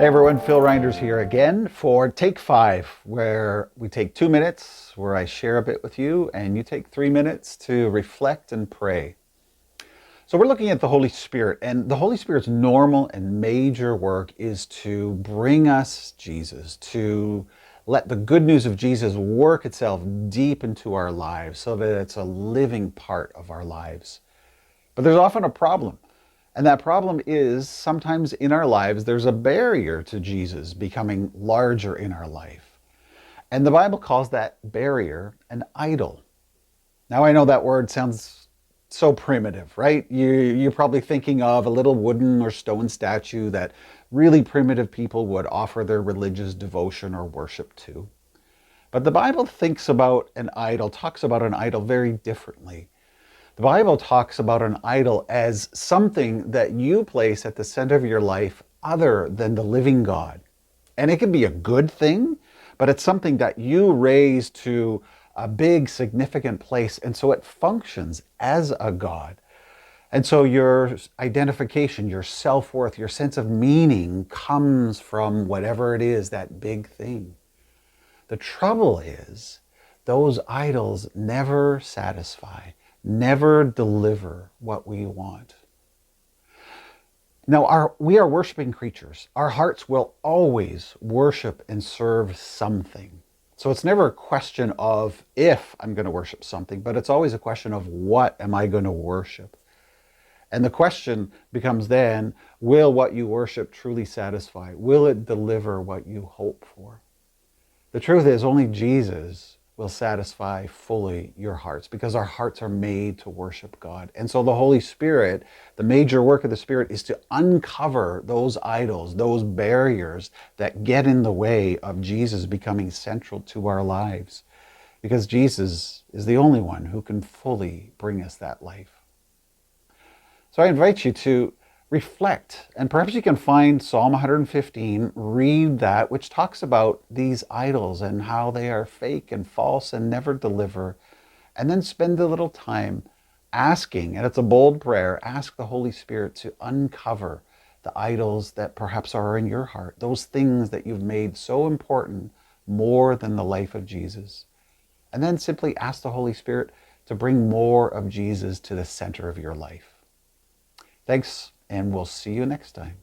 Hey everyone, Phil Reinders here again for Take 5, where we take 2 minutes, where I share a bit with you, and you take 3 minutes to reflect and pray. So we're looking at the Holy Spirit, and the Holy Spirit's normal and major work is to bring us Jesus, to let the good news of Jesus work itself deep into our lives so that it's a living part of our lives. But there's often a problem. And that problem is sometimes in our lives, there's a barrier to Jesus becoming larger in our life. And the Bible calls that barrier an idol. Now, I know that word sounds so primitive, right? You're probably thinking of a little wooden or stone statue that really primitive people would offer their religious devotion or worship to. But the Bible talks about an idol very differently. The Bible talks about an idol as something that you place at the center of your life other than the living God. And it can be a good thing, but it's something that you raise to a big, significant place. And so it functions as a God. And so your identification, your self-worth, your sense of meaning comes from whatever it is, that big thing. The trouble is, those idols never satisfy, never deliver what we want. Now, we are worshiping creatures. Our hearts will always worship and serve something. So it's never a question of if I'm going to worship something, but it's always a question of what am I going to worship? And the question becomes then, will what you worship truly satisfy? Will it deliver what you hope for? The truth is, only Jesus will satisfy fully your hearts because our hearts are made to worship God. And so the Holy Spirit, the major work of the Spirit is to uncover those idols, those barriers that get in the way of Jesus becoming central to our lives. Because Jesus is the only one who can fully bring us that life. So I invite you to reflect, and perhaps you can find Psalm 115, read that, which talks about these idols and how they are fake and false and never deliver, and then spend a little time asking, and it's a bold prayer, ask the Holy Spirit to uncover the idols that perhaps are in your heart, those things that you've made so important more than the life of Jesus. And then simply ask the Holy Spirit to bring more of Jesus to the center of your life. Thanks, and we'll see you next time.